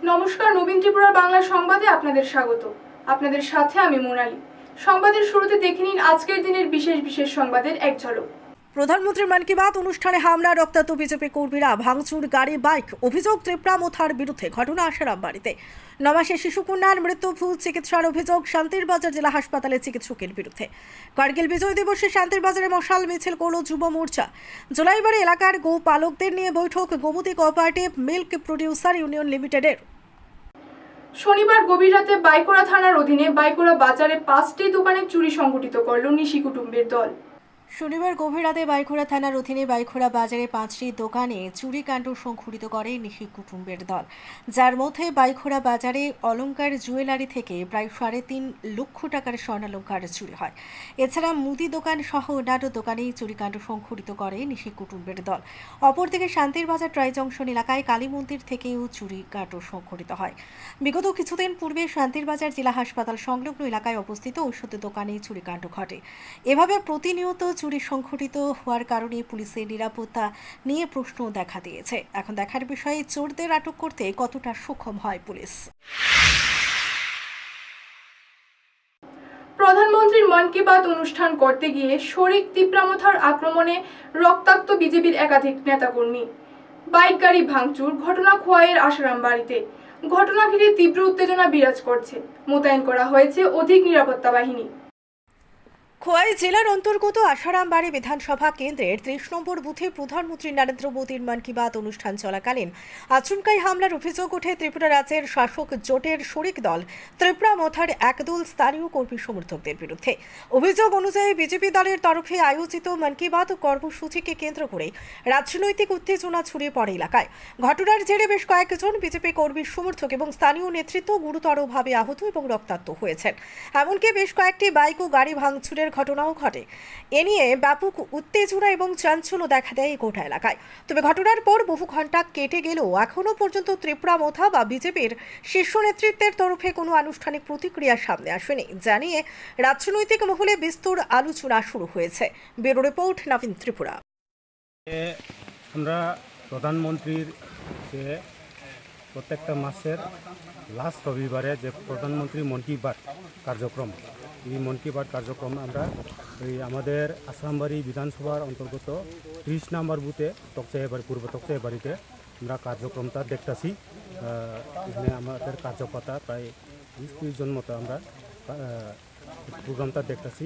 নমস্কার, নবীন ত্রিপুরা বাংলা সংবাদে আপনাদের স্বাগত। আপনাদের সাথে আমি মোনালি। সংবাদের শুরুতে দেখে নিন আজকের দিনের বিশেষ সংবাদের এক ঝলক। প্রধানমন্ত্রীর মন কি বাত অনুষ্ঠানে হামলা, রক্তাক্ত বিজেপি কর্মীরা, ভাঙচুর গাড়ি বাইক, অভিযোগ ত্রিপুরা মোথার বিরুদ্ধে। ঘটনা আসারাম বাড়িতে 9 মাসের শিশুকন্যার মৃত্যু, ভুল চিকিৎসার অভিযোগ শান্তির বাজার জেলা হাসপাতালে চিকিৎসকের বিরুদ্ধে। কার্গিল বিজয় দিবসে শান্তির বাজারে মশাল মিছিল করল যুব মোর্চা। জোলাইবাড়ি এলাকার গো পালকদের নিয়ে বৈঠক Gomati cooperative milk producer union লিমিটেডের। শনিবার গভীর রাতে বাইকোড়া থানার অধীনে বাইকোড়া বাজারে 5টি দোকানে চুরি সংঘটিত করল নিশি কুটুম্বের দল। শনিবার গভীর রাতে বাইখোড়া থানার অধীনে বাইখোড়া বাজারে 5টি দোকানে চুরিকাণ্ড সংঘটিত করে নিশি কুটুম্বের দল, যার মধ্যে বাইখোড়া বাজারে অলংকার জুয়েলারি থেকে প্রায় 3.5 লক্ষ টাকার স্বর্ণালংকার চুরি হয়। এছাড়া মুদি দোকান সহ অন্যান্য দোকানেই চুরিকাণ্ড সংঘটিত করে নিশি কুটুম্বের দল। অপরদিকে শান্তির বাজার ট্রাই জংশন এলাকায় কালী মন্দির থেকেও চুরিকাণ্ড সংঘটিত হয়। বিগত কিছুদিন পূর্বে শান্তির বাজার জেলা হাসপাতাল সংলগ্ন এলাকায় অবস্থিত ঔষধ দোকানে চুরিকাণ্ড ঘটে। এভাবে প্রতিনিয়ত চুরি সংঘটিত হওয়ার কারণে পুলিশের নিরাপত্তা নিয়ে প্রশ্ন দেখা দিয়েছে। এখন দেখার বিষয়ে চোরদের আটক করতে কতটা সক্ষম হয় পুলিশ। প্রধানমন্ত্রীর মন কি বাত অনুষ্ঠান করতে গিয়ে শরিক তীব্রামথার আক্রমণে রক্তাক্ত বিজেপির একাধিক নেতাকর্মী, বাইক গাড়ি ভাঙচুর, ঘটনা খোয়াইয়ের আসারাম বাড়িতে। ঘটনা ঘিরে তীব্র উত্তেজনা বিরাজ করছে। মোতায়েন করা হয়েছে অধিক নিরাপত্তা বাহিনী। খোয়াই জেলার অন্তর্গত আসারামবাড়ি বিধানসভা কেন্দ্রের 30 নম্বর বুথে প্রধানমন্ত্রী নরেন্দ্র মোদীর মন কি বাত অনুষ্ঠান চলাকালীন আচমকাই হামলার অভিযোগ ওঠে ত্রিপুরা রাজ্যের শাসক জোটের শরিক দল ত্রিপুরা মোথার একদল স্থানীয় কর্মী সমর্থকদের বিরুদ্ধে। অভিযোগ অনুযায়ী বিজেপি দলের তরফে আয়োজিত মন কি বাত কর্মসূচিকে কেন্দ্র করে রাজনৈতিক উত্তেজনা ছড়িয়ে পড়ে এলাকায়। ঘটনার জেরে বেশ কয়েকজন বিজেপি কর্মী সমর্থক এবং স্থানীয় নেতৃত্ব গুরুতরভাবে আহত এবং রক্তাক্ত হয়েছেন। এমনকি বেশ কয়েকটি বাইক ও গাড়ি ভাঙচুরের ঘটনাও ঘটে। এ নিয়ে ব্যাপক উত্তেজনা এবং চাঞ্চল্য দেখা দেয় গোটা এলাকায়। তবে ঘটনার পর বহু ঘন্টা কেটে গেলেও এখনো পর্যন্ত ত্রিপুরা মোথা বা বিজেপির শীর্ষ নেতৃত্বের তরফে কোনো আনুষ্ঠানিক প্রতিক্রিয়া সামনে আসেনি, জানিয়ে রাজনৈতিক মহলে বিস্তর আলোচনা শুরু হয়েছে। ব্যুরো রিপোর্ট, নবীন ত্রিপুরা। আমরা প্রধানমন্ত্রীর যে প্রত্যেকটা মাসের লাস্ট রবিবারে যে প্রধানমন্ত্রী মন কি বাত কার্যক্রম, এই মন কি বাত কার্যক্রম আমরা আমাদের আসারামবাড়ি বিধানসভার অন্তর্গত 30 নম্বর বুথে তকচাইবাড়ি, পূর্ব তকচাইবাড়িতে আমরা কার্যক্রমটা দেখতেছি। এখানে আমাদের কার্যকর্তা প্রায় 20-30 জন মতো আমরা প্রোগ্রামটা দেখতেছি।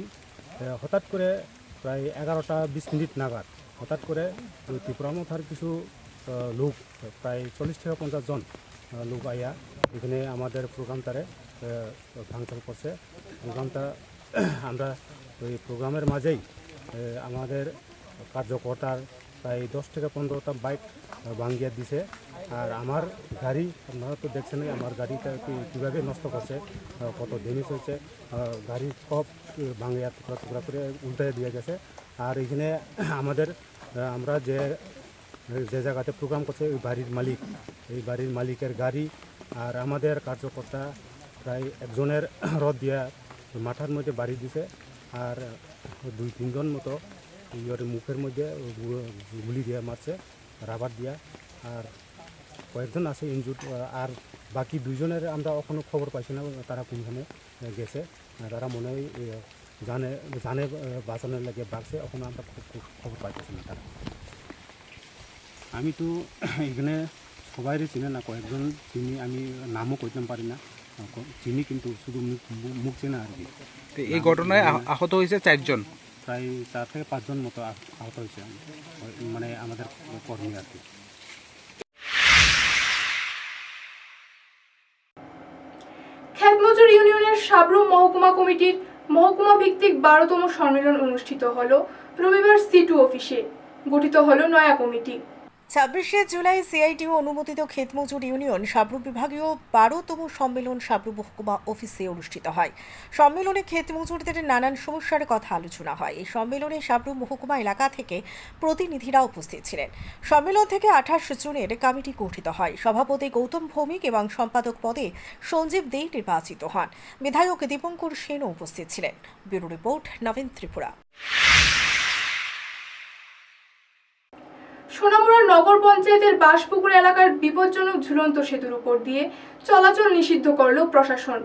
হঠাৎ করে প্রায় 11টা 20 মিনিট নাগাদ হঠাৎ করে ত্রিপুরা মোথার কিছু লোক, প্রায় 40 থেকে 50 জন লোক আইয়া এখানে আমাদের প্রোগ্রামটারে ভাঙচুর করছে। প্রোগ্রামটা আমরা ওই প্রোগ্রামের মাঝেই আমাদের কার্যকর্তার প্রায় 10 থেকে 15টা বাইক ভাঙিয়ে দিছে। আর আমার গাড়ি, আপনারা তো দেখছেন আমার গাড়িটা কীভাবে নষ্ট করছে, কত ড্যামেজ হয়েছে। গাড়ি সব ভাঙিয়া টুকরা টুকরা করে উল্টে দিয়ে গেছে। আর এখানে আমাদের আমরা যে জায়গাতে প্রোগ্রাম করছে ওই বাড়ির মালিক, এই বাড়ির মালিকের গাড়ি আর আমাদের কার্যকর্তা প্রায় একজনের রড দিয়া মাথার মধ্যে বাড়ি দিছে। আর 2-3 জন মতো মুখের মধ্যে গুলি দিয়ে মারছে, রাবার দিয়া। আর কয়েকজন আছে ইনজুর্ড। আর বাকি 2 জনের আমরা এখনও খবর পাইছি না তারা কোনখানে গেছে। তারা মনে হয় জানে বাঁচানোর লাগে বাড়ছে, এখনও আমরা খবর পাইতেছি না তারা। আমি তো এখানে সবাই চিনে না, কয়েকজন চিনি, আমি নামও কইতে পারি না, চিনি কিন্তু শুধু মুখ চেনা আর কি। এই ঘটনায় আহত হয়েছে 4 জন, প্রায় 4 থেকে 5 জন মতো আহত হয়েছে, মানে আমাদের কর্মী আর কি। খেতমজুর ইউনিয়নের সাবরুম মহকুমা কমিটির মহকুমা ভিত্তিক 12তম সম্মেলন অনুষ্ঠিত হল রবিবার C2 অফিসে। গঠিত হল নয়া কমিটি। 26শে জুলাই সিআইটিও অনুমোদিত খেতমজুর ইউনিয়ন সাবরুম বিভাগীয় 12তম সম্মেলন সাবরুম মহকুমা অফিসে অনুষ্ঠিত হয়। সম্মেলনে খেতমজুরদের নানান সমস্যার কথা আলোচনা হয়। এই সম্মেলনে সাবরুম মহকুমা এলাকা থেকে প্রতিনিধিরা উপস্থিত ছিলেন। সম্মেলন থেকে 28 জনের কমিটি গঠিত হয়। সভাপতি গৌতম ভৌমিক এবং সম্পাদক পদে সঞ্জীব দে নির্বাচিত হন। বিধায়ক দীপঙ্কর সেনও উপস্থিত ছিলেন। ব্যুরো রিপোর্ট, নবীন ত্রিপুরা। সোনামুড়া নগর পঞ্চায়েতের বাসপুকুর এলাকার বিপজ্জনক ঝুলন্ত সেতুর উপর দিয়ে চলাচল নিষিদ্ধ করল প্রশাসন।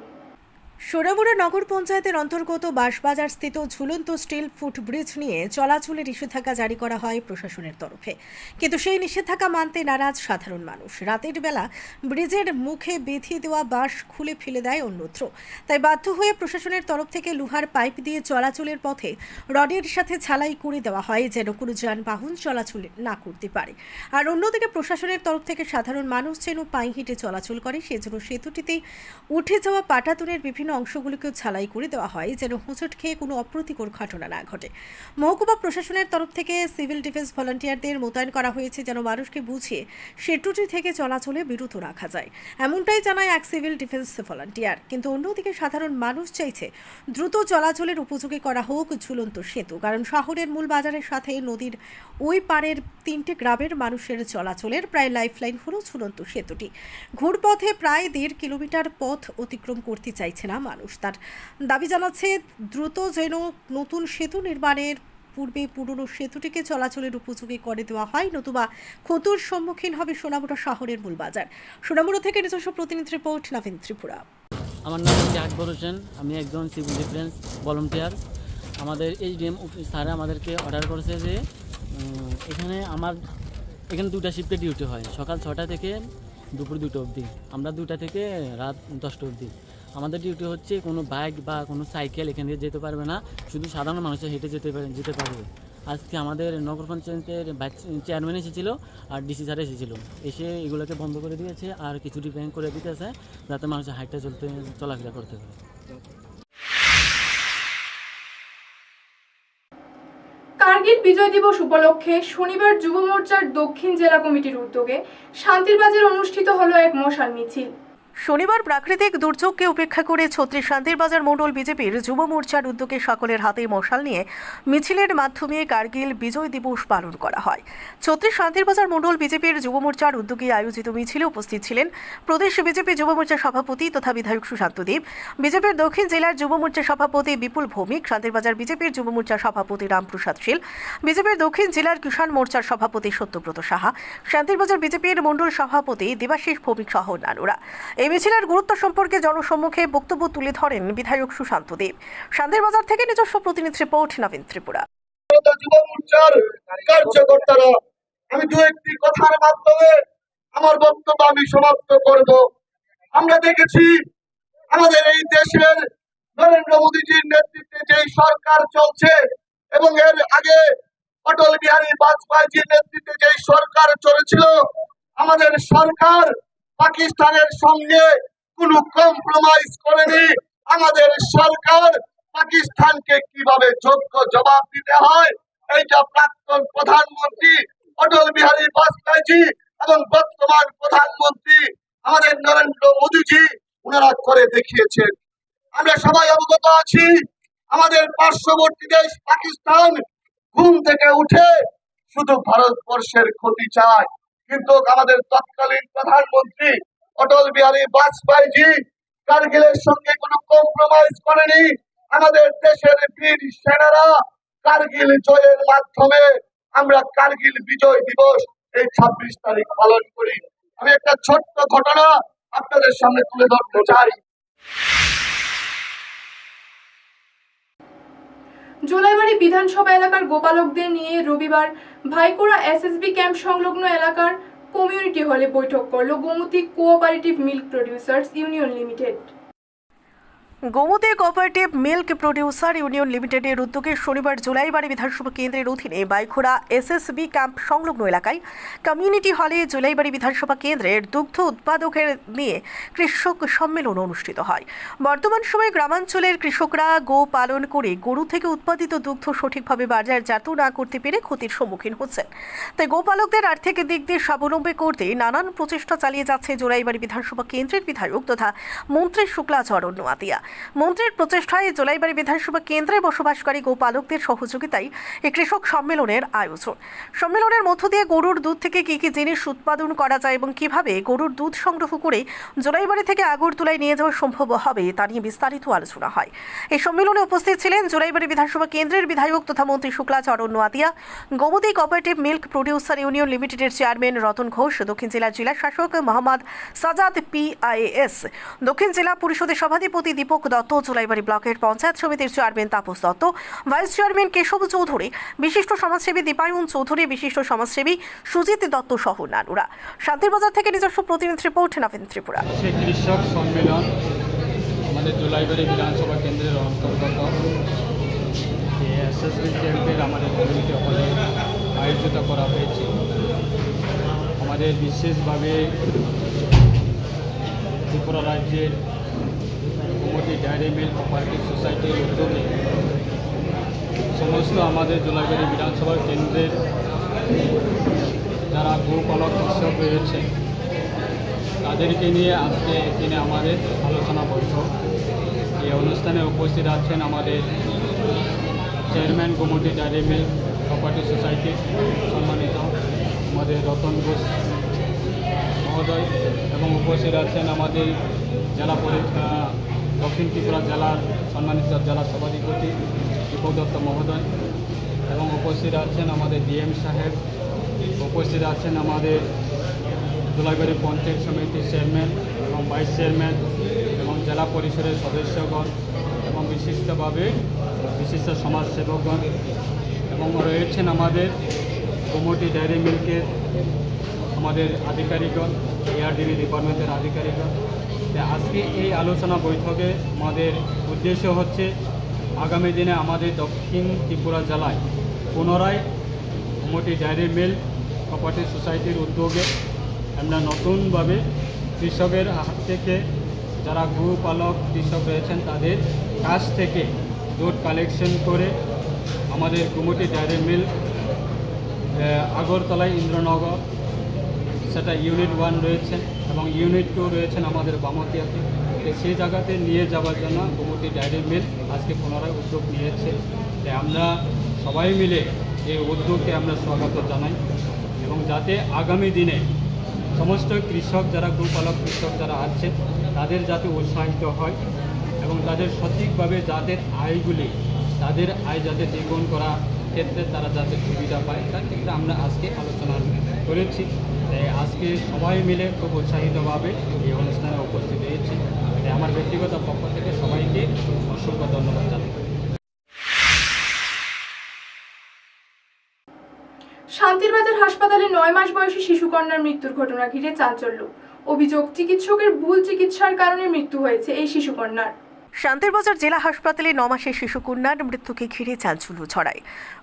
সোনামুড়া নগর পঞ্চায়েতের অন্তর্গত বাঁশবাজার স্থিত ঝুলন্ত স্টিল ফুটব্রিজ নিয়ে চলাচলে নিষেধাজ্ঞা জারি করা হয় প্রশাসনের তরফে, কিন্তু সেই নিষেধাজ্ঞা মানতে নারাজ সাধারণ মানুষ। রাতের বেলা ব্রিজের মুখে বেঁধে দেওয়া বাঁশ খুলে ফেলে দেয় অন্যত্র, তাই বাধ্য হয়ে প্রশাসনের তরফ থেকে লোহার পাইপ দিয়ে চলাচলের পথে রডের সাথে ঝালাই করে দেওয়া হয় যেন কোনো যানবাহন চলাচল না করতে পারে। আর অন্যদিকে প্রশাসনের তরফ থেকে সাধারণ মানুষ যেন পায়ে হেঁটে চলাচল করে সেজন্য সেতুটিতেই উঠে যাওয়া পাটাতনের বিভিন্ন অংশগুলোকেও ঝালাই করে দেওয়া হয় যেন হোঁচট খেয়ে কোনো অপ্রীতিকর ঘটনা না ঘটে। মহকুমা প্রশাসনের তরফ থেকে সিভিল ডিফেন্স ভলান্টিয়ারদের মোতায়েন করা হয়েছে যেন মানুষকে বুঝিয়ে সেতুটি থেকে চলাচলে বিরত রাখা যায়, এমনটাই জানায় এক সিভিল ডিফেন্স ভলান্টিয়ার। কিন্তু অন্যদিকে সাধারণ মানুষ চাইছে দ্রুত চলাচলের উপযোগী করা হোক ঝুলন্ত সেতু, কারণ শহরের মূল বাজারের সাথে নদীর ওই পারের 3টে গ্রামের মানুষের চলাচলের প্রায় লাইফলাইন হলো ঝুলন্ত সেতুটি। ঘুরপথে প্রায় 1.5 কিলোমিটার পথ অতিক্রম করতে চাইছে না মানুষ। তার দাবি জানাচ্ছে দ্রুত যেন নতুন সেতু নির্মাণের পূর্বে পুরনো সেতুটিকে চলাচলের উপযোগী করে দেওয়া হয়, নতুবা ক্ষতির সম্মুখীন হবে সোনামুড়া শহরের মূল বাজার। সোনামুড়া থেকে নিজস্ব প্রতিনিধি রিপোর্ট, নবীন ত্রিপুরা। আমার নাম হচ্ছে আকবর হোসেন, আমি একজন সিভিল ডিফেন্স ভলান্টিয়ার। আমাদের এইচডিএম স্যারে আমাদেরকে অর্ডার করেছে যে এখানে 2টা শিফটে ডিউটি হয়, সকাল 6টা থেকে দুপুর 2টা অবধি, আমরা 2টা থেকে রাত 10টা অবধি। আমাদের ডিউটি হচ্ছে কোনো বাইক বা কোনো সাইকেল এখান থেকে যেতে পারবে না, শুধু সাধারণ মানুষের হেঁটে যেতে পারবে। আজকে আমাদের নগর পঞ্চায়েতের চেয়ারম্যান এসেছিলো আর ডিসি স্যার এসেছিলো, এসে এগুলোকে বন্ধ করে দিয়েছে আর কিছু ডিপেন্ড করে দিতেছে যাতে মানুষের হাইটটা চলাফেরা করতে পারে। কার্গিল বিজয় দিবস উপলক্ষে শনিবার যুব মোর্চার দক্ষিণ জেলা কমিটির উদ্যোগে শান্তির বাজারে অনুষ্ঠিত হলো এক মশাল মিছিল। শনিবার প্রাকৃতিক দুর্যোগকে উপেক্ষা করে ছত্রিশ শান্তির বাজার মণ্ডল বিজেপির যুব মোর্চার উদ্যোগে সকলের হাতে মশাল নিয়ে মিছিলের মাধ্যমে কার্গিল বিজয় দিবস পালন করা হয়। ছত্রিশ শান্তির বাজার মণ্ডল বিজেপির যুব মোর্চার উদ্যোগে আয়োজিত মিছিলে উপস্থিত ছিলেন প্রদেশ বিজেপি যুব মোর্চার সভাপতি তথা বিধায়ক সুশান্ত দেব, বিজেপির দক্ষিণ জেলার যুব মোর্চার সভাপতি বিপুল ভৌমিক, শান্তির বাজার বিজেপির যুব মোর্চার সভাপতি রামপ্রসাদ শীল, বিজেপির দক্ষিণ জেলার কিষাণ মোর্চার সভাপতি সত্যব্রত সাহা, শান্তির বাজার বিজেপির মণ্ডল সভাপতি দেবাশিস ভৌমিক সহ অন্যান্যরা। এই মিছিলের গুরুত্ব সম্পর্কে জনসম্মুখে বক্তব্য তুলে ধরেন বিধায়ক সুশান্ত দেব। শান্তির বাজার থেকে নিজস্ব প্রতিনিধি রিপোর্ট, নবীন ত্রিপুরা। আমি দু একটি কথার মাধ্যমে আমার বক্তব্য আমি সমাপ্ত করব। আমরা দেখেছি আমাদের এই দেশের নরেন্দ্র মোদীজির নেতৃত্বে যে সরকার চলছে এবং এর আগে অটল বিহারী বাজপেয়ীজির নেতৃত্বে যে সরকার চলেছিল, আমাদের সরকার পাকিস্তানের সঙ্গে কোনো কম্প্রোমাইজ করেনি। আমাদের সরকার পাকিস্তানকে কিভাবে যোগ্য জবাব দিতে হয় এইটা প্রাক্তন প্রধানমন্ত্রী অটল বিহারী বাজপেয়ীজি এবং বর্তমান প্রধানমন্ত্রী আমাদের নরেন্দ্র মোদীজি ওনারা করে দেখিয়েছেন। আমরা সবাই অবগত আছি আমাদের পার্শ্ববর্তী দেশ পাকিস্তান ঘুম থেকে উঠে শুধু ভারতবর্ষের ক্ষতি চায়, কিন্তু আমাদের তৎকালীন প্রধানমন্ত্রী অটল বিহারী বাজপেয়ীজি কার্গিলের সঙ্গে কোনো কম্প্রোমাইজ করেনি। আমাদের দেশের বীর সেনারা কার্গিল জয়ের মাধ্যমে আমরা কার্গিল বিজয় দিবস এই 26 তারিখ পালন করি। আমি একটা ছোট্ট ঘটনা আপনাদের সামনে তুলে ধরতে চাই। জোলাইবাড়ি বিধানসভা এলাকার গোপালকদের নিয়ে রবিবার ভাইকোড়া এসএসবি ক্যাম্প সংলগ্ন এলাকার কমিউনিটি হলে বৈঠক করল Gomati cooperative milk producers union limited. Gomati cooperative milk producer union লিমিটেডের উদ্যোগে শনিবার জুলাইবাড়ি বিধানসভা কেন্দ্রের অধীনে বাইখোড়া এসএসবি ক্যাম্প সংলগ্ন এলাকায় কমিউনিটি হলে জুলাইবাড়ি বিধানসভা কেন্দ্রের দুগ্ধ উৎপাদকের নিয়ে কৃষক সম্মেলন অনুষ্ঠিত হয়। বর্তমান সময়ে গ্রামাঞ্চলের কৃষকরা গো পালন করে গরু থেকে উৎপাদিত দুগ্ধ সঠিকভাবে বাজারজাত না করতে পেরে ক্ষতির সম্মুখীন হচ্ছেন, তাই গোপালকদের আর্থিক দিক দিয়ে স্বাবলম্বী করতে নানান প্রচেষ্টা চালিয়ে যাচ্ছে জুলাইবাড়ি বিধানসভা কেন্দ্রের বিধায়ক তথা মন্ত্রী শুক্লাচরণ নোয়াতিয়া। মন্ত্রীর প্রচেষ্টায় জোলাইবাড়ি বিধানসভা কেন্দ্রে বসবাসকারী গোপালকদের সহযোগিতায় এই কৃষক সম্মেলনের আয়োজন। সম্মেলনের মধ্য দিয়ে গরুর দুধ থেকে কি কি জিনিস উৎপাদন করা যায় এবং কিভাবে গরুর দুধ সংগ্রহ করে জোলাইবাড়ি থেকে আগরতলায় নিয়ে যাওয়া সম্ভব হবে তা নিয়ে বিস্তারিত আলোচনা হয়। এই সম্মেলনে উপস্থিত ছিলেন জোলাইবাড়ি বিধানসভা কেন্দ্রের বিধায়ক তথা মন্ত্রী Shuklacharan Noatia, Gomati cooperative milk producer union লিমিটেডের চেয়ারম্যান রতন ঘোষ, দক্ষিণ জেলার জেলা শাসক মোহাম্মদ সাজাদ PIAS, দক্ষিণ জেলা পরিষদের সভাধিপতি দীপক দত্ত, জোলাইবাড়ি ব্লকের পঞ্চায়েত সমিতির chairman Tapas Datta, vice chairman Keshab Chowdhury, বিশিষ্ট সমাজসেবী দীপায়ন চৌধুরী, বিশিষ্ট সমাজসেবী সুজিত দত্ত সহ নানুরা। শান্তিরবাজার থেকে নিজস্ব প্রতিনিধি রিপোর্ট, নবীন ত্রিপুরা। সেই কৃষক সম্মেলন আমাদের জোলাইবাড়ি বিধানসভা কেন্দ্রের অন্তর্গত SSB ক্যাম্পের আমাদের কমিউনিটি হলে আয়োজিত করা হয়েছে। আমাদের বিশেষভাবে ত্রিপুরা রাজ্যের গোমতী ডেয়ারি মিল্ক কোঅপারেটিভ সোসাইটির উদ্যোগে সমস্ত আমাদের জোলাইবাড়ি বিধানসভা কেন্দ্রের যারা গোপালক কৃষক রয়েছে তাদেরকে নিয়ে আজকে এখানে আমাদের আলোচনা বৈঠক। এই অনুষ্ঠানে উপস্থিত আছেন আমাদের chairman Gomati dairy milk cooperative society সম্মানিত আমাদের রতন ঘোষ মহোদয়, এবং উপস্থিত আছেন আমাদের জেলা দক্ষিণ ত্রিপুরা জেলার সম্মানিত জেলা সভাধিপতি দীপক দত্ত মহোদয়, এবং উপস্থিত আছেন আমাদের DM সাহেব, উপস্থিত আছেন আমাদের জোলাইবাড়ি পঞ্চায়েত সমিতির চেয়ারম্যান এবং ভাইস চেয়ারম্যান এবং জেলা পরিষদের সদস্যগণ এবং বিশিষ্ট সমাজসেবকগণ, এবং রয়েছেন আমাদের গোমতী ডেয়ারি মিল্কের আমাদের আধিকারিকগণ, ARDB ডিপার্টমেন্টের আধিকারিকগণ। আজকে এই আলোচনা বৈঠকে আমাদের উদ্দেশ্য হচ্ছে আগামী দিনে আমাদের দক্ষিণ ত্রিপুরা জেলায় পুনরায় গোমতী ডেয়ারি মিল্ক কোঅপারেটিভ সোসাইটির উদ্যোগে আমরা নতুনভাবে কৃষকের হাত থেকে যারা গোপালক কৃষক রয়েছেন তাদের কাছ থেকে দুধ কালেকশন করে আমাদের গোমতী ডেয়ারি মিল্ক আগরতলায় ইন্দ্রনগর সেটা ইউনিট 1 রয়েছেন এবং ইউনিট 2 রয়েছেন আমাদের বামতিয়াতে। সেই জায়গাতে নিয়ে যাওয়ার জন্য গোমতী ডেয়ারি মিল্ক আজকে পুনরায় উদ্যোগ নিয়েছে। আমরা সবাই মিলে এই উদ্যোগকে আমরা স্বাগত জানাই, এবং যাতে আগামী দিনে সমস্ত কৃষক যারা গোপালক কৃষক যারা আছে তাদের যাতে উৎসাহিত হয় এবং তাদের সঠিকভাবে যাদের তাদের আয় যাতে দ্বিগুণ করা ক্ষেত্রে তারা যাতে সুবিধা পায় তার ক্ষেত্রে আমরা আজকে আলোচনা করেছি। আজকে সবাই মিলে খুব উৎসাহিতভাবে এই অনুষ্ঠানে উপস্থিত হয়েছি। আমার ব্যক্তিগত পক্ষ থেকে সবাইকে অসংখ্য ধন্যবাদ জানাই। শান্তিরবাজার হাসপাতালে 9 মাস বয়সী শিশুকন্যার মৃত্যুর ঘটনা ঘিরে চাঞ্চল্য। অভিযোগ, চিকিৎসকের ভুল চিকিৎসার কারণে মৃত্যু হয়েছে এই শিশুকন্যার। শান্তিরবাজার জেলা হাসপাতালে 9 মাসের শিশুকন্যার মৃত্যুকে ঘিরে চাঞ্চল্য ছড়ায়।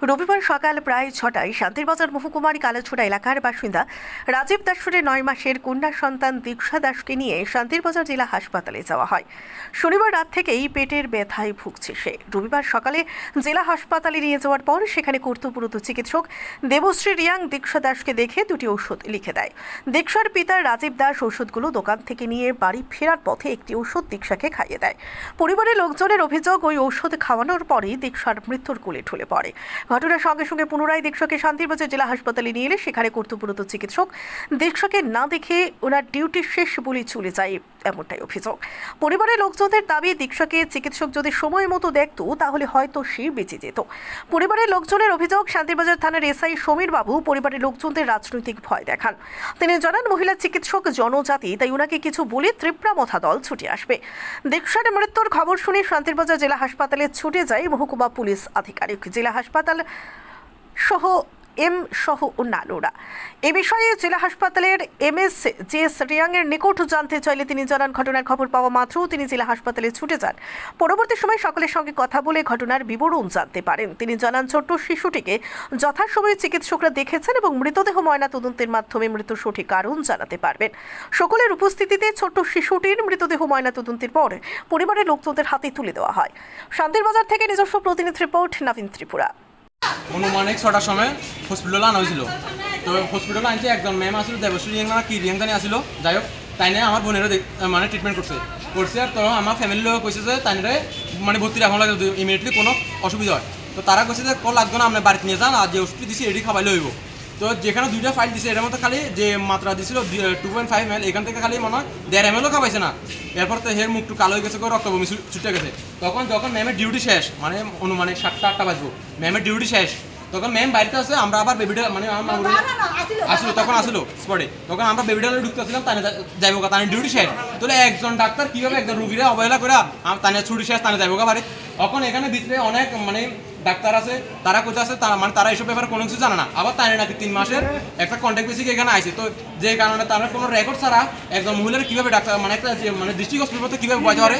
রবিবার সকাল প্রায় 6টায় শান্তিরবাজার মহকুমার কালাছড়া এলাকার বাসিন্দা রাজীব দাসের 9 মাসের কন্যা সন্তান দীক্ষা দাসকে নিয়ে শান্তিরবাজার জেলা হাসপাতালে যাওয়া হয়। শনিবার রাত থেকেই পেটের ব্যথায় ভুগছে সে। রবিবার সকালে জেলা হাসপাতালে নিয়ে যাওয়ার পর সেখানে কর্তব্যরত চিকিৎসক দেবশ্রী রিয়াং দীক্ষা দাসকে দেখে 2টি ওষুধ লিখে দেয়। দীক্ষার পিতা রাজীব দাস ওষুধগুলো দোকান থেকে নিয়ে বাড়ি ফেরার পথে একটি ওষুধ দীক্ষাকে খাইয়ে দেয়। পরিবারের লোকজনের অভিযোগ, ওই ঔষধ খাওয়ানোর পরেই দীক্ষার মৃত্যুর কোলে ঢলে পড়ে। ঘটনার সঙ্গে সঙ্গে পুনরায় দীক্ষাকে শান্তিরবাজার জেলা হাসপাতালে নিয়ে এলে সেখানে কর্তব্যরত চিকিৎসক দীক্ষাকে না দেখে ওনার ডিউটি শেষ বলে চলে যায়, এমনটাই অভিযোগ। পরিবারের লোকজনের দাবি, দীক্ষাকে চিকিৎসক যদি সময় মতো দেখত তাহলে হয়তো সে বেঁচে যেত। পরিবারের লোকজনের অভিযোগ, শান্তিরবাজার থানার SI সমীর বাবু পরিবারের লোকজনদের রাজনৈতিক ভয় দেখান। তিনি জানান, মহিলা চিকিৎসক জনজাতি, তাই ওনাকে কিছু বলে ত্রিপুরা দল ছুটে আসবে। দীক্ষার মৃত্যুর খবর শুনে শান্তিরবাজার জেলা হাসপাতালে ছুটে যায় মহকুমা পুলিশ আধিকারিক, জেলা হাসপাতাল সহ অন্যান্যরা। এ বিষয়ে জেলা হাসপাতালের MS JS রিয়াংয়ের নিকট জানতে চাইলে তিনি জানান, ঘটনার খবর পাওয়া মাত্র তিনি জেলা হাসপাতালে ছুটে যান। পরবর্তী সময় সকলের সঙ্গে কথা বলে ঘটনার বিবরণ জানতে পারেন। তিনি জানান, ছোট্ট শিশুটিকে যথাসময়ে চিকিৎসকরা দেখেছেন এবং মৃতদেহ ময়না তদন্তের মাধ্যমে মৃত্যুর সঠিক কারণ জানাতে পারবেন। সকলের উপস্থিতিতে ছোট্ট শিশুটির মৃতদেহ ময়না তদন্তের পর পরিবারের লোকজনদের হাতে তুলে দেওয়া হয়। শান্তিরবাজার থেকে নিজস্ব প্রতিনিধি রিপোর্ট, নবীন ত্রিপুরা। অনুমানিক 6টার সময় হসপিটালে আনা হয়েছিল। তো হসপিটালে আনছে একজন ম্যাম আসলো, দেবশ্রী রিয়াং না কি রিয়াং জানি আসলো, যাই হোক তাই নিয়ে আমার বোনেরও মানে ট্রিটমেন্ট করছে আর তো আমার ফ্যামিলির লোক কইছে যে তাই মানে ভর্তি রাখা লাগে ইমিডিয়েটলি কোনো অসুবিধা হয় তো তারা কইছে যে কল লাগতো না আপনি বাড়িতে নিয়ে যান আর যে ওষুধটি দিছি এটি খাবাইলে হইব তো যেখানে 2টা ফাইল দিছে এর মধ্যে খালি যে মাত্রা দিছিল 2.5 ml এখান থেকে খালি মনে হয় 1.5 ml খাবাইছে না এরপর তো হের মুখটু কালো হয়ে গেছে রক্ত বমি ছুটে গেছে যখন ম্যামের ডিউটি শেষ মানে অনুমানিক 7টা 8টা বাজবো ম্যামের ডিউটি শেষ তখন ম্যাম বাড়িতে আছে আমরা আবার বেবিটা মানে আসলো তখন আসলো স্পটে তখন আমরা বেবিডালে ঢুকতেছিলাম তাই যাইব তাই ডিউটি শেষ তাহলে একজন ডাক্তার কিভাবে একজন রুগীরা অবহেলা করে তাই ছুটি শেষ তাই যাইব বাড়ি তখন এখানে ভিতরে অনেক মানে ডাক্তার আছে তারা কোথায় আছে তারা মানে তারা এইসব ব্যাপারে কোনো কিছু জানে না আবার তাই নাকি 3 মাসের একটা কন্ট্যাক্ট বেসিক এখানে আইছে তো যে কারণে তারা কোনো রেকর্ড ছাড়া একজন মহিলার কিভাবে ডাক্তার মানে একটা মানে ডিস্ট্রিক্ট হসপিটাল কিভাবে বয়স করে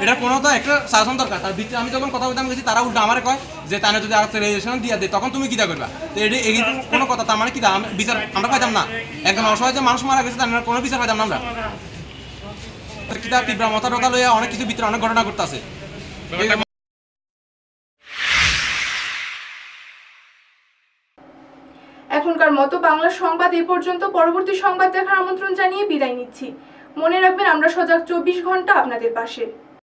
এটা কোনো তো একটা শাসন দরকার তার ভিতরে আমি যখন কথা বলতাম গেছি তারা উল্টা আমার কয় যে তাই যদি রেজিস্ট্রেশন দিয়ে দেয় তখন তুমি কিটা করবা তো এই কোনো কথা তার মানে কি বিচার আমরা পাইতাম না একজন অসহায় যে মানুষ মারা গেছে তার কোনো বিচার পাইতাম না আমরা কিটা তীব্র মাথা টোকা লইয়া অনেক কিছু ভিতরে অনেক ঘটনা করতেছে এখনকার মতো বাংলা সংবাদ এই পর্যন্ত। পরবর্তী সংবাদ দেখার আমন্ত্রণ জানিয়ে বিদায় নিচ্ছি। মনে রাখবেন আমরা সজাগ 24 ঘন্টা আপনাদের পাশে।